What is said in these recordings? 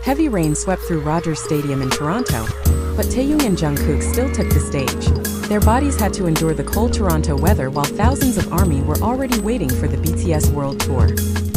Heavy rain swept through Rogers Stadium in Toronto, but Taehyung and Jungkook still took the stage. Their bodies had to endure the cold Toronto weather while thousands of ARMY were already waiting for the BTS World Tour.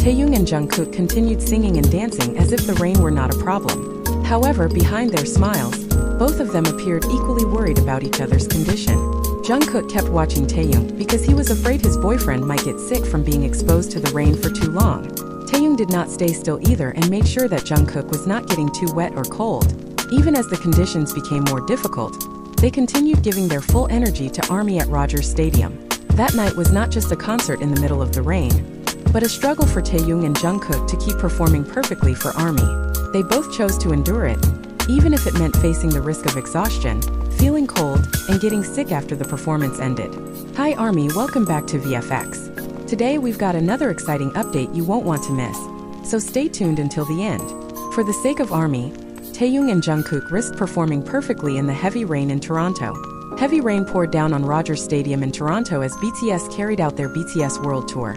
Taehyung and Jungkook continued singing and dancing as if the rain were not a problem. However, behind their smiles, both of them appeared equally worried about each other's condition. Jungkook kept watching Taehyung because he was afraid his boyfriend might get sick from being exposed to the rain for too long. Taehyung did not stay still either and made sure that Jungkook was not getting too wet or cold. Even as the conditions became more difficult, they continued giving their full energy to ARMY at Rogers Stadium. That night was not just a concert in the middle of the rain, but a struggle for Taehyung and Jungkook to keep performing perfectly for ARMY. They both chose to endure it, even if it meant facing the risk of exhaustion, feeling cold, and getting sick after the performance ended. Hi ARMY, welcome back to VFX. Today we've got another exciting update you won't want to miss, so stay tuned until the end. For the sake of ARMY, Taehyung and Jungkook risked performing perfectly in the heavy rain in Toronto. Heavy rain poured down on Rogers Stadium in Toronto as BTS carried out their BTS World Tour.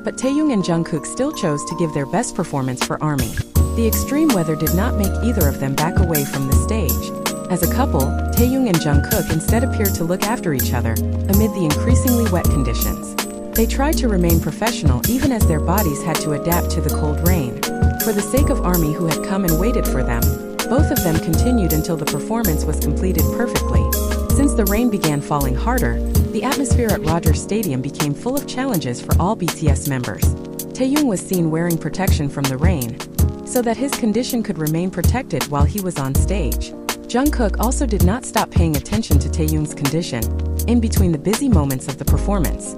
But Taehyung and Jungkook still chose to give their best performance for ARMY. The extreme weather did not make either of them back away from the stage. As a couple, Taehyung and Jungkook instead appeared to look after each other amid the increasingly wet conditions. They tried to remain professional even as their bodies had to adapt to the cold rain. For the sake of ARMY who had come and waited for them, both of them continued until the performance was completed perfectly. Since the rain began falling harder, the atmosphere at Rogers Stadium became full of challenges for all BTS members. Taehyung was seen wearing protection from the rain, so that his condition could remain protected while he was on stage. Jungkook also did not stop paying attention to Taehyung's condition in between the busy moments of the performance.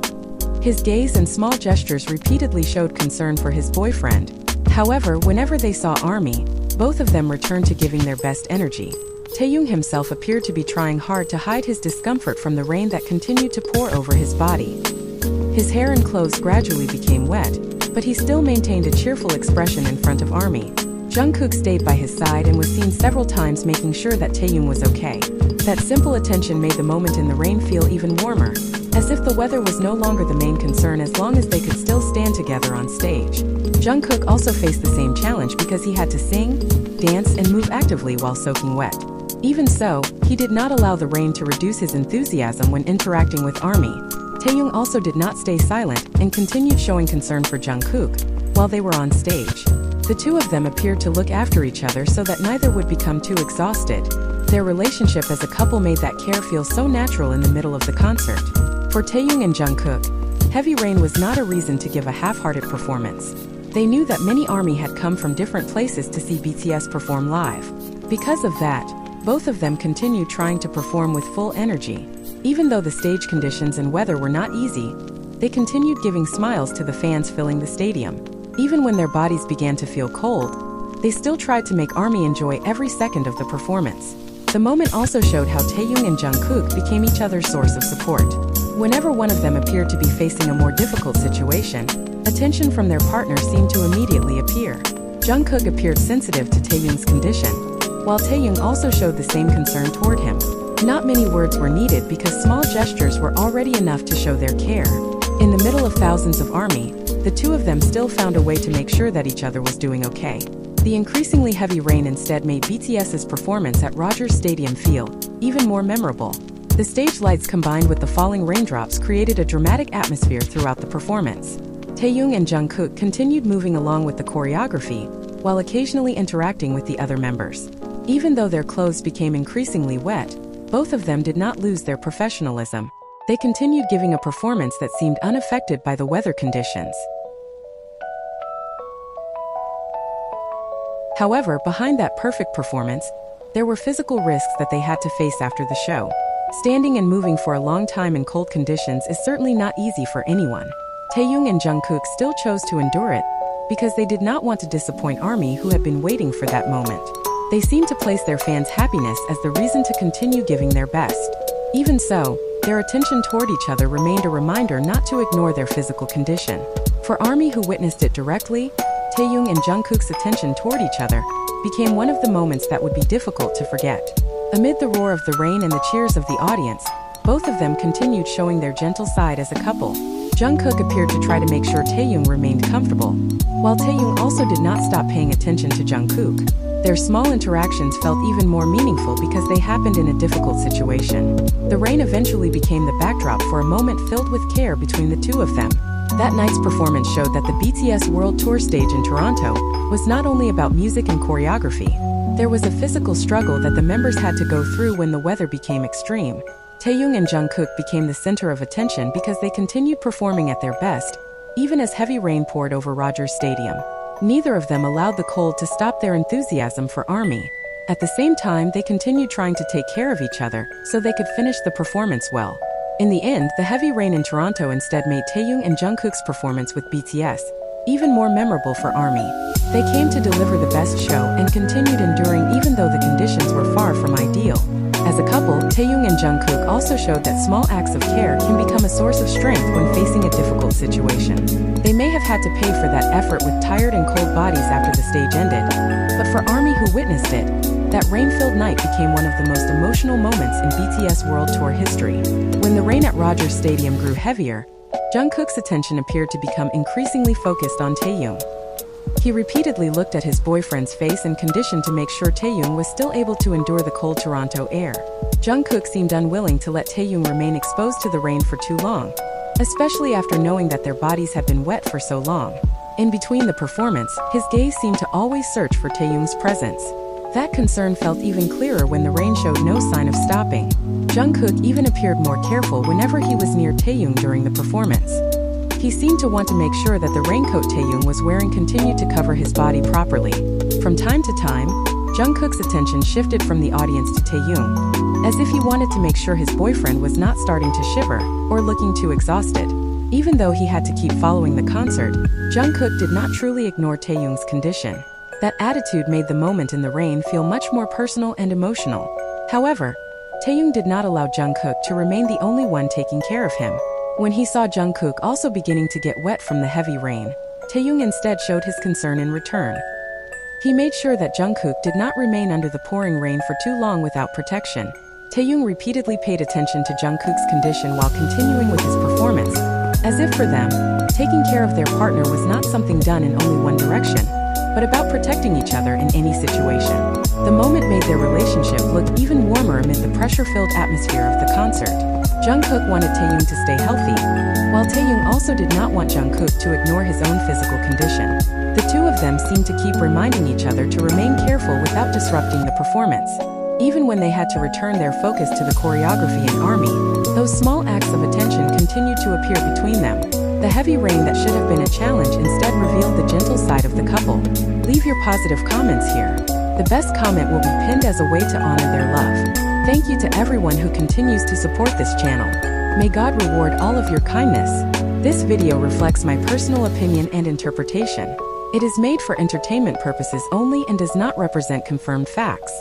His gaze and small gestures repeatedly showed concern for his boyfriend. However, whenever they saw ARMY, both of them returned to giving their best energy. Taehyung himself appeared to be trying hard to hide his discomfort from the rain that continued to pour over his body. His hair and clothes gradually became wet, but he still maintained a cheerful expression in front of ARMY. Jungkook stayed by his side and was seen several times making sure that Taehyung was okay. That simple attention made the moment in the rain feel even warmer, as if the weather was no longer the main concern as long as they could still stand together on stage. Jungkook also faced the same challenge because he had to sing, dance, and move actively while soaking wet. Even so, he did not allow the rain to reduce his enthusiasm when interacting with ARMY. Taehyung also did not stay silent and continued showing concern for Jungkook while they were on stage. The two of them appeared to look after each other so that neither would become too exhausted. Their relationship as a couple made that care feel so natural in the middle of the concert. For Taehyung and Jungkook, heavy rain was not a reason to give a half-hearted performance. They knew that many ARMY had come from different places to see BTS perform live. Because of that, both of them continued trying to perform with full energy. Even though the stage conditions and weather were not easy, they continued giving smiles to the fans filling the stadium. Even when their bodies began to feel cold, they still tried to make ARMY enjoy every second of the performance. The moment also showed how Taehyung and Jungkook became each other's source of support. Whenever one of them appeared to be facing a more difficult situation, attention from their partner seemed to immediately appear. Jungkook appeared sensitive to Taehyung's condition, while Taehyung also showed the same concern toward him. Not many words were needed because small gestures were already enough to show their care. In the middle of thousands of ARMY, the two of them still found a way to make sure that each other was doing okay. The increasingly heavy rain instead made BTS's performance at Rogers Stadium feel even more memorable. The stage lights combined with the falling raindrops created a dramatic atmosphere throughout the performance. Taehyung and Jungkook continued moving along with the choreography, while occasionally interacting with the other members. Even though their clothes became increasingly wet, both of them did not lose their professionalism. They continued giving a performance that seemed unaffected by the weather conditions. However, behind that perfect performance, there were physical risks that they had to face after the show. Standing and moving for a long time in cold conditions is certainly not easy for anyone. Taehyung and Jungkook still chose to endure it because they did not want to disappoint ARMY who had been waiting for that moment. They seemed to place their fans' happiness as the reason to continue giving their best. Even so, their attention toward each other remained a reminder not to ignore their physical condition. For ARMY who witnessed it directly, Taehyung and Jungkook's attention toward each other became one of the moments that would be difficult to forget. Amid the roar of the rain and the cheers of the audience, both of them continued showing their gentle side as a couple. Jungkook appeared to try to make sure Taehyung remained comfortable, while Taehyung also did not stop paying attention to Jungkook. Their small interactions felt even more meaningful because they happened in a difficult situation. The rain eventually became the backdrop for a moment filled with care between the two of them. That night's performance showed that the BTS World Tour stage in Toronto was not only about music and choreography. There was a physical struggle that the members had to go through when the weather became extreme. Taehyung and Jungkook became the center of attention because they continued performing at their best, even as heavy rain poured over Rogers Stadium. Neither of them allowed the cold to stop their enthusiasm for ARMY. At the same time, they continued trying to take care of each other so they could finish the performance well. In the end, the heavy rain in Toronto instead made Taehyung and Jungkook's performance with BTS even more memorable for ARMY. They came to deliver the best show and continued enduring even though the conditions were far from ideal. As a couple, Taehyung and Jungkook also showed that small acts of care can become a source of strength when facing a difficult situation. They may have had to pay for that effort with tired and cold bodies after the stage ended, but for ARMY who witnessed it, that rain-filled night became one of the most emotional moments in BTS World Tour history. When the rain at Rogers Stadium grew heavier, Jungkook's attention appeared to become increasingly focused on Taehyung. He repeatedly looked at his boyfriend's face and conditioned to make sure Taehyung was still able to endure the cold Toronto air. Jungkook seemed unwilling to let Taehyung remain exposed to the rain for too long, especially after knowing that their bodies had been wet for so long. In between the performance, his gaze seemed to always search for Taehyung's presence. That concern felt even clearer when the rain showed no sign of stopping. Jungkook even appeared more careful whenever he was near Taehyung during the performance. He seemed to want to make sure that the raincoat Taehyung was wearing continued to cover his body properly. From time to time, Jungkook's attention shifted from the audience to Taehyung, as if he wanted to make sure his boyfriend was not starting to shiver or looking too exhausted. Even though he had to keep following the concert, Jungkook did not truly ignore Taehyung's condition. That attitude made the moment in the rain feel much more personal and emotional. However, Taehyung did not allow Jungkook to remain the only one taking care of him. When he saw Jungkook also beginning to get wet from the heavy rain, Taehyung instead showed his concern in return. He made sure that Jungkook did not remain under the pouring rain for too long without protection. Taehyung repeatedly paid attention to Jungkook's condition while continuing with his performance, as if for them, taking care of their partner was not something done in only one direction, but about protecting each other in any situation. The moment made their relationship look even warmer amid the pressure-filled atmosphere of the concert. Jungkook wanted Taehyung to stay healthy, while Taehyung also did not want Jungkook to ignore his own physical condition. The two of them seemed to keep reminding each other to remain careful without disrupting the performance. Even when they had to return their focus to the choreography and ARMY, those small acts of attention continued to appear between them. The heavy rain that should have been a challenge instead revealed the gentle side of the couple. Leave your positive comments here. The best comment will be pinned as a way to honor their love. Thank you to everyone who continues to support this channel. May God reward all of your kindness. This video reflects my personal opinion and interpretation. It is made for entertainment purposes only and does not represent confirmed facts.